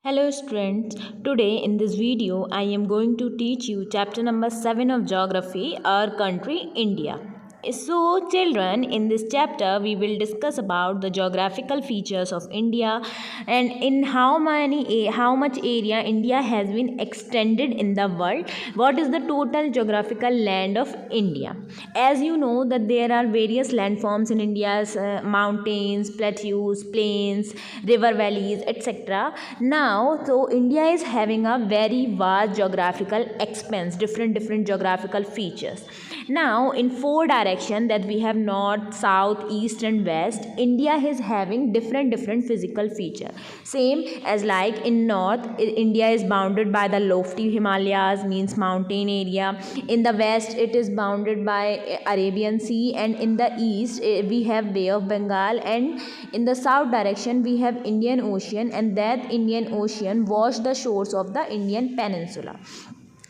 Hello students, today in this video I am going to teach you chapter number 7 of geography, our country India. So children, in this chapter we will discuss about the geographical features of India and in how much area India has been extended in the world. What is the total geographical land of India? As you know that there are various landforms in India's mountains, plateaus, plains, river valleys, etc. Now, so India is having a very vast geographical expanse, different geographical features. Now, in four direction that we have north, south, east, and west, India is having different physical feature. Same as like in north, India is bounded by the lofty Himalayas, means mountain area. In the west, it is bounded by Arabian Sea, and in the east, we have Bay of Bengal, and in the south direction, we have Indian Ocean, and that Indian Ocean wash the shores of the Indian Peninsula.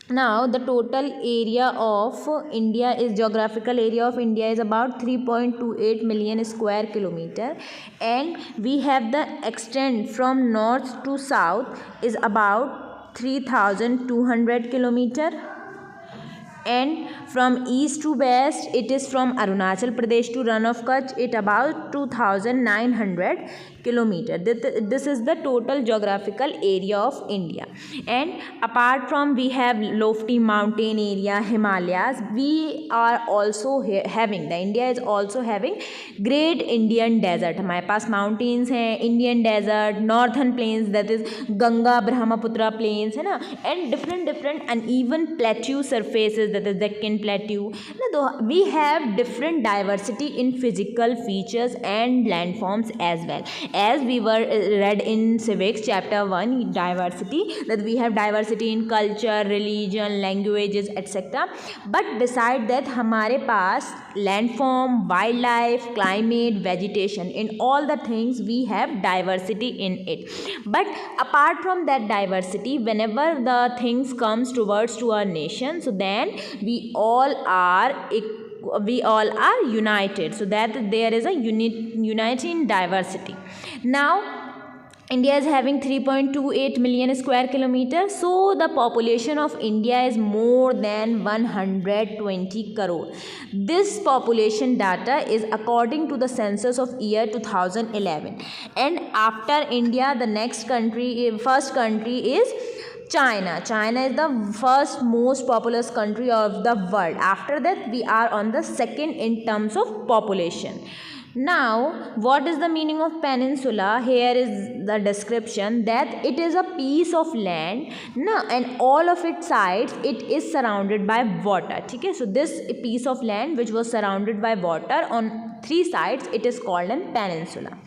Now the total area of India is geographical area of India is about 3.28 million square kilometer, and we have the extent from north to south is about 3200 kilometer, and from east to west it is from Arunachal Pradesh to Rann of Kutch it about 2900 kilometer. This is the total geographical area of India. And apart from we have lofty mountain area Himalayas, we are also having the India is also having great Indian desert. हमारे पास mountains हैं, Indian desert, northern plains, that is Ganga Brahmaputra plains है ना, and different uneven plateau surfaces, that is Deccan plateau. We have different diversity in physical features and landforms as well. As we were read in civics chapter 1, diversity, that we have diversity in culture, religion, languages, etc. But beside that हमारे पास landform, wildlife, climate, vegetation, in all the things we have diversity in it. But apart from that diversity, whenever the things comes towards to our nation, so then we all are united, so that there is a unity in diversity. Now India is having 3.28 million square kilometers, so the population of India is more than 120 crore. This population data is according to the census of year 2011, and after India the first country is China. China is the first most populous country of the world. After that we are on the second in terms of population. Now, what is the meaning of peninsula? Here is the description, that it is a piece of land and all of its sides it is surrounded by water. Okay? So this piece of land which was surrounded by water on three sides, it is called a peninsula.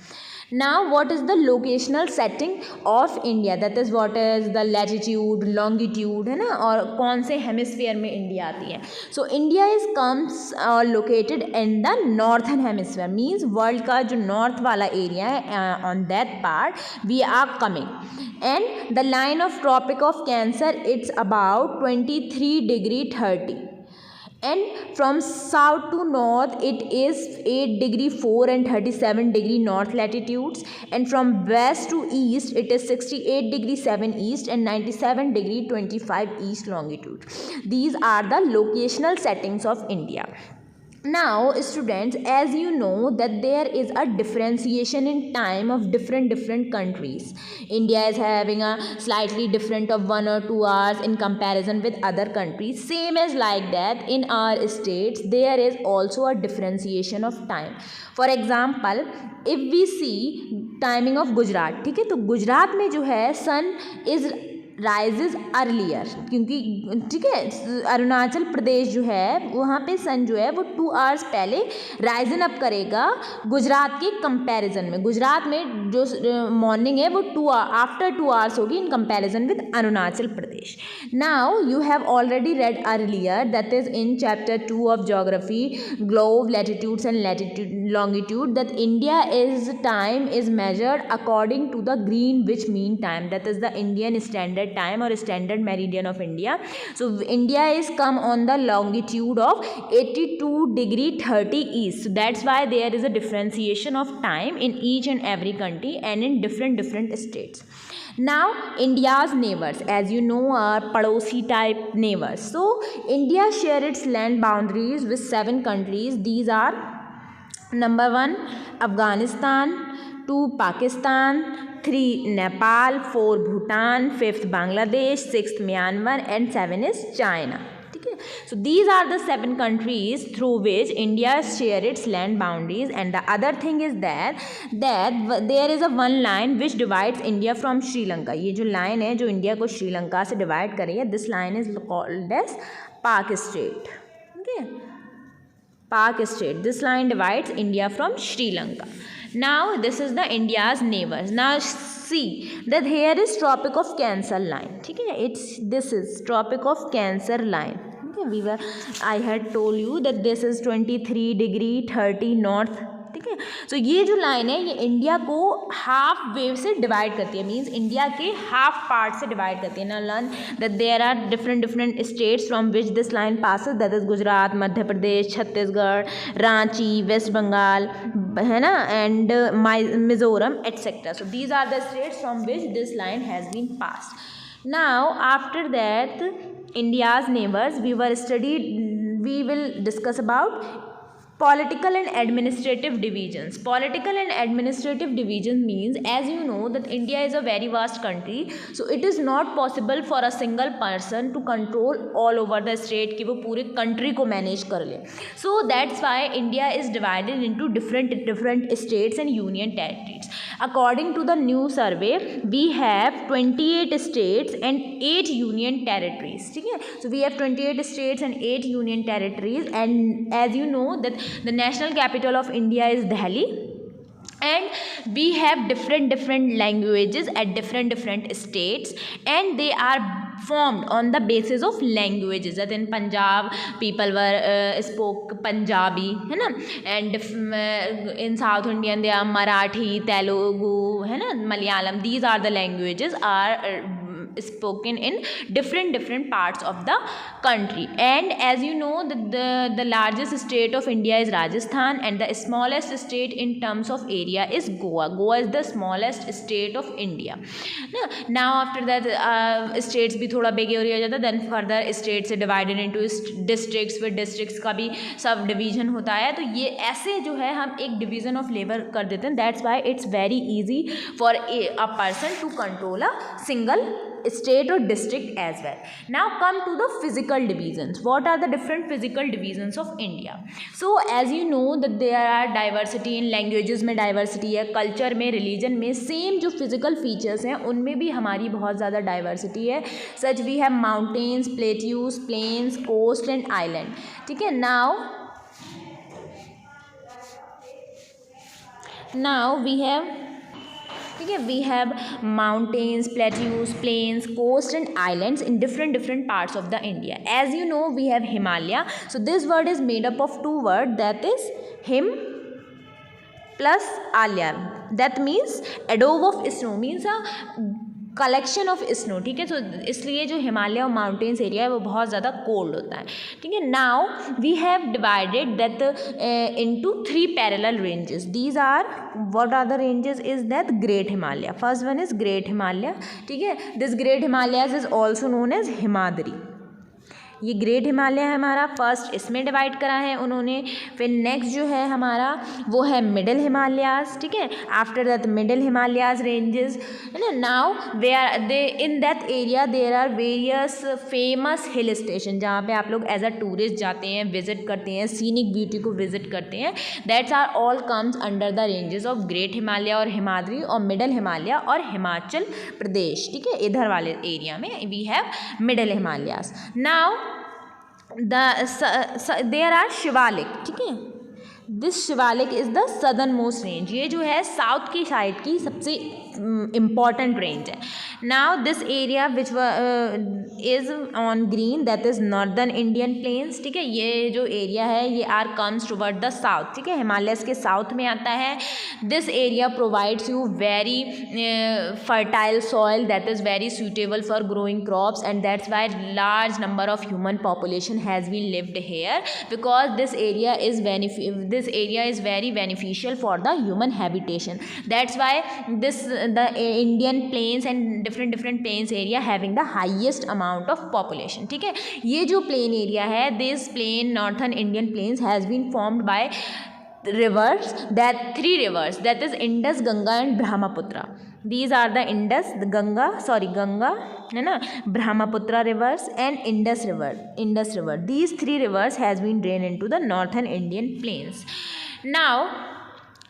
Now, what is the locational setting of India? That is, what is the latitude, longitude, है ना, और कौन से hemisphere में India आती है. So India is comes located in the northern hemisphere, means world का जो north वाला area है, on that part we are coming. And the line of Tropic of Cancer, it's about 23°30. And from south to north it is 8°4 and 37° north latitudes, and from west to east it is 68°7 east and 97°25 east longitude. These are the locational settings of India. Now students, as you know that there is a differentiation in time of different countries. India is having a slightly different of 1 or 2 hours in comparison with other countries. Same as like that in our states there is also a differentiation of time. For example, if we see timing of Gujarat, ठीक है, तो गुजरात में जो है sun is rises earlier, क्योंकि ठीक है अरुणाचल प्रदेश जो है वहाँ पे सन जो है वो 2 आवर्स पहले राइजन अप करेगा गुजरात के कंपैरिजन में. गुजरात में जो मॉर्निंग है वो आफ्टर 2 आवर्स होगी in comparison with Arunachal Pradesh. Now you have already read earlier, that is in chapter 2 of geography, globe, latitudes and longitude, that India is time is measured according to the Greenwich mean time, that is the Indian standard time or standard meridian of India. So India is come on the longitude of 82°30 east. So that's why there is a differentiation of time in each and every country and in different states. Now, India's neighbors, as you know, are Padosi type neighbors. So, India share its land boundaries with 7 countries. These are number 1, Afghanistan, 2, Pakistan, 3, Nepal, 4, Bhutan, 5th, Bangladesh, 6th, Myanmar, and 7 is China. So these are the 7 countries through which India share its land boundaries. And the other thing is that there is a one line which divides India from Sri Lanka. ये जो line है जो India को श्रीलंका से divide कर रही है, this line is called as Pak Strait. Okay, Pak Strait. This line divides India from Sri Lanka. Now this is the India's neighbors. Now see that here is Tropic of Cancer line. ठीक है, this is Tropic of Cancer line. I had told you that this is 23 degree 30 north. ठीक है, सो ये जो line है ये India को half wave से डिवाइड करती है, मीन्स इंडिया के हाफ पार्ट से डिवाइड करती है. ना learn that there are different states from which this line passes, that is Gujarat, Madhya Pradesh, Chhattisgarh, Ranchi, West Bengal, है ना, and Mizoram etcetera. So these are the states from which this line has been passed. Now after that, India's neighbors, we will discuss about political and administrative divisions. Political and administrative division means, as you know, that India is a very vast country, so it is not possible for a single person to control all over the state कि वो पूरे country को manage कर ले. So that's why India is divided into different states and union territories. According to the new survey, we have 28 states and 8 union territories. ठीक है, so we have 28 states and 8 union territories, and as you know that the national capital of India is Delhi, and we have different languages at different states, and they are formed on the basis of languages. That in Punjab people were spoke Punjabi, है ना, and in South Indian they are Marathi, Telugu, है ना, Malayalam. These are the languages are spoken in different parts of the country. And as you know, the largest state of India is Rajasthan, and the smallest state in terms of area is Goa. Goa is the smallest state of India. Now after that states भी थोड़ा big area हो जाता है, then further states are divided into districts, फिर districts का भी सब division होता है. तो ये ऐसे जो है हम एक division of labor कर देते हैं. That's why it's very easy for a person to control a single state or district as well. Now come to the physical divisions. What are the different physical divisions of India? So as you know that there are diversity in languages में diversity है, culture में, religion में, same जो physical features हैं उनमें भी हमारी बहुत ज़्यादा diversity है. Such we have mountains, plateaus, plains, coast and island. ठीक है, now we have, ठीक है, we have mountains, plateaus, plains, coast and islands in different parts of the India. As you know, we have Himalaya. So this word is made up of 2 words, that is him plus alya. That means abode of snow, means a collection of snow. ठीक है, तो इसलिए जो हिमालय और mountains area है वो बहुत ज़्यादा कोल्ड होता है. ठीक है, now we have divided that into 3 parallel ranges. These are, what are the ranges is that great Himalaya. First one is great Himalaya. ठीक है, this great Himalayas is also known as Himadri. ये ग्रेट हिमालय है हमारा, फर्स्ट इसमें डिवाइड करा है उन्होंने. फिर नेक्स्ट जो है हमारा वो है मिडिल हिमालयाज. ठीक है, after that middle Himalayas ranges, है ना. Now they in that area there are various famous hill station जहाँ पे आप लोग एज अ टूरिस्ट जाते हैं, विजिट करते हैं, सीनिक ब्यूटी को विजिट करते हैं. That's are all comes under the ranges of great Himalaya और हिमाद्री और मिडिल हिमालय और हिमाचल प्रदेश. ठीक है, इधर वाले एरिया में we have middle Himalayas. Now there are Shivalik. ठीक है, this Shivalik is the southern most range. ये जो है साउथ की साइड की सबसे इम्पॉर्टेंट रेंज है. Now this area which is on green, that is northern Indian plains. ठीक है, ये जो एरिया है ये are comes toward the south. ठीक है, हिमालयस के साउथ में आता है. This area provides you very fertile soil that is very suitable for growing crops, and that's why large number of human population has been lived here, because this area is very beneficial for the human habitation. That's why the Indian plains and different plains area having the highest amount of population. ठीक है, ये जो plain area है, this plain northern Indian plains has been formed by rivers, that three rivers, that is Indus, Ganga and Brahmaputra. These are the Indus, the Ganga है ना, Brahmaputra rivers and Indus river. These three rivers has been drained into the northern Indian plains. Now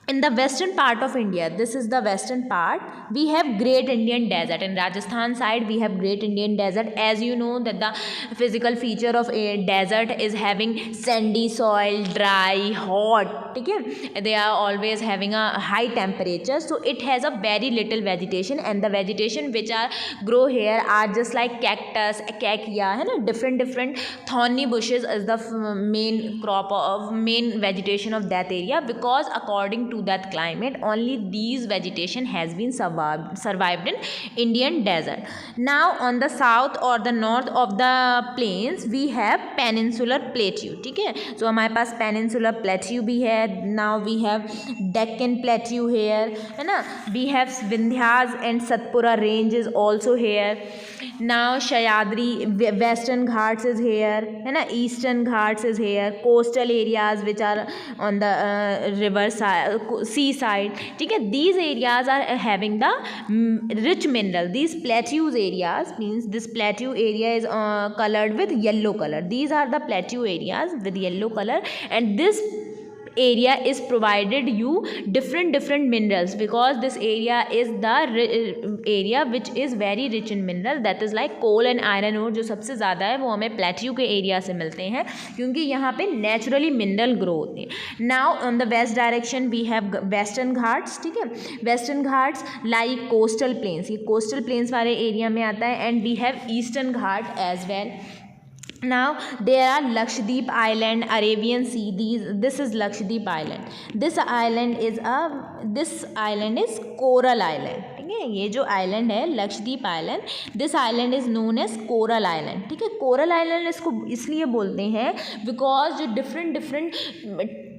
in the western part of India, this is the western part, we have Great Indian Desert. In Rajasthan side we have Great Indian Desert. As you know that the physical feature of a desert is having sandy soil, dry, hot, ठीक है, they are always having a high temperature, so it has a very little vegetation, and the vegetation which are grow here are just like cactus, acacia, है ना, different thorny bushes is the main crop of main vegetation of that area, because according to that climate only these vegetation has been survived in Indian desert. Now on the south or the north of the plains we have peninsular plateau. ठीक है, so हमारे पास peninsular plateau भी है. Now we have Deccan plateau here, है ना, we have Vindhyas and Satpura range is also here. Now Sahyadri western Ghats is here, है ना, eastern Ghats is here, coastal areas which are on the river side, sea side, ठीक है, these areas are having the rich mineral. These plateaus areas means this plateau area is colored with yellow color. These are the plateau areas with yellow color, and this area is provided you different minerals, because this area is the area which is very rich in mineral, that is like coal and iron ore. जो सबसे ज़्यादा है वो हमें plateau के area से मिलते हैं, क्योंकि यहाँ पे नेचुरली मिनरल ग्रो होते हैं. Now on the west direction we have western Ghats. ठीक है, western Ghats like coastal plains, ये कोस्टल प्लेन्स वाले एरिया में आता है, and we have eastern Ghat as well. Now there are Lakshadweep Island, Arabian Sea. This is Lakshadweep Island. This island is Coral Island. ठीक है, ये जो आइलैंड है Lakshadweep island, this island is known as coral island. ठीक है, coral island इसको इसलिए बोलते हैं बिकॉज जो डिफरेंट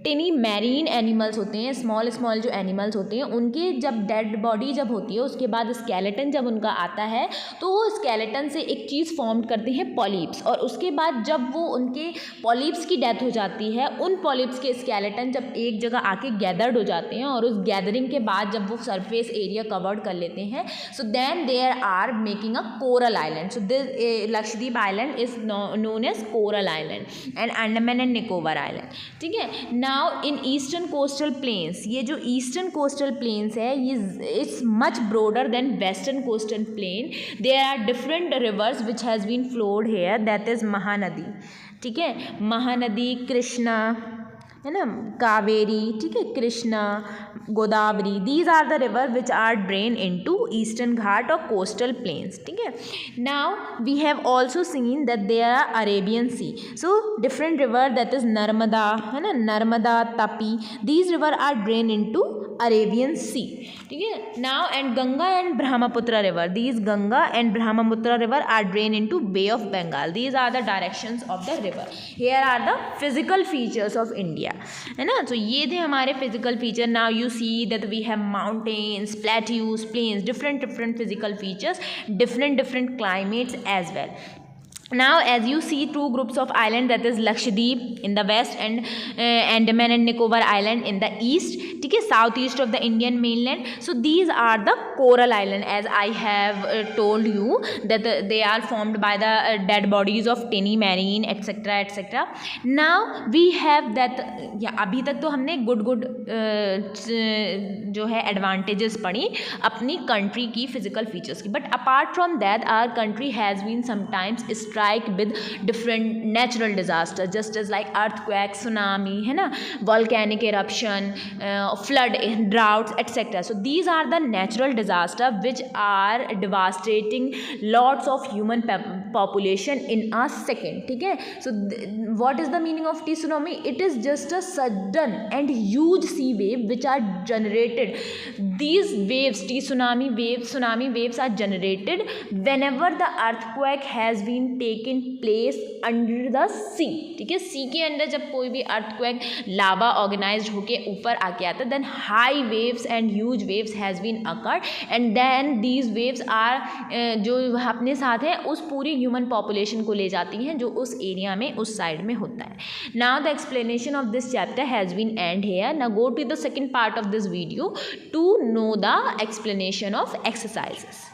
टिनी मैरीन एनिमल्स होते हैं, स्मॉल जो एनिमल्स होते हैं, उनके जब डेड बॉडी जब होती है उसके बाद स्केलेटन जब उनका आता है तो वो स्केलेटन से एक चीज़ फॉर्म करते हैं पॉलिप्स, और उसके बाद जब वो उनके पॉलिप्स की डेथ हो जाती है, उन पॉलिप्स के स्केलेटन जब एक जगह आके गैदर्ड हो जाते हैं, और उस गैदरिंग के बाद जब वो सरफेस एरिया कवर्ड कर लेते हैं, so then there are making a coral island. So this Lakshadweep island is known as coral island and Andaman and Nicobar island. ठीक है, now in eastern coastal plains, ये जो ईस्टर्न कोस्टल प्लेन्स है ये it's much broader than western coastal plain. There are different rivers which has been flowed here, that is Mahanadi. ठीक है, महानदी, कृष्णा, है ना, कावेरी, ठीक है, Krishna, Godavari, these are the river which are drain into Eastern Ghat और कोस्टल प्लेन्स. ठीक है, now we have also seen that there are Arabian Sea. So different river that is Narmada, है ना, Narmada, Tapi, these river are drain into Arabian Sea. ठीक है, now and Ganga and Brahmaputra river, these Ganga and Brahmaputra river are drain into Bay of Bengal. These are the directions of the river. Here are the physical features of India, है ना. तो ये थे हमारे physical feature. Now you see that we have mountains, plateaus, plains, different physical features, different climates as well. Now as you see two groups of island, that is Lakshadweep in the west and Andaman and Nicobar Island in the east. ठीक है, south east of the Indian mainland. So these are the coral island, as I have told you that they are formed by the dead bodies of tiny marine etc. Now we have that. अभी तक तो हमने good जो है advantages पढ़ी अपनी country की physical features की, but apart from that our country has been sometimes strike with different natural disasters just as like earthquake, tsunami, है ना, volcanic eruption, flood, droughts etc. So these are the natural disasters which are devastating lots of human population in a second. ठीक है, so what is the meaning of tsunami? It is just a sudden and huge sea wave which are generated. These waves, tsunami waves are generated whenever the earthquake has been taken taken place under the sea, ठीक है, सी के अंदर जब कोई भी earthquake लावा organised होके ऊपर आके आता है, then high waves and huge waves has been occurred and then these waves are जो अपने साथ है उस पूरी ह्यूमन पॉपुलेशन को ले जाती हैं जो उस एरिया में उस साइड में होता है. Now the explanation of this chapter has been end here. Now go to the second part of this video to know the explanation of exercises.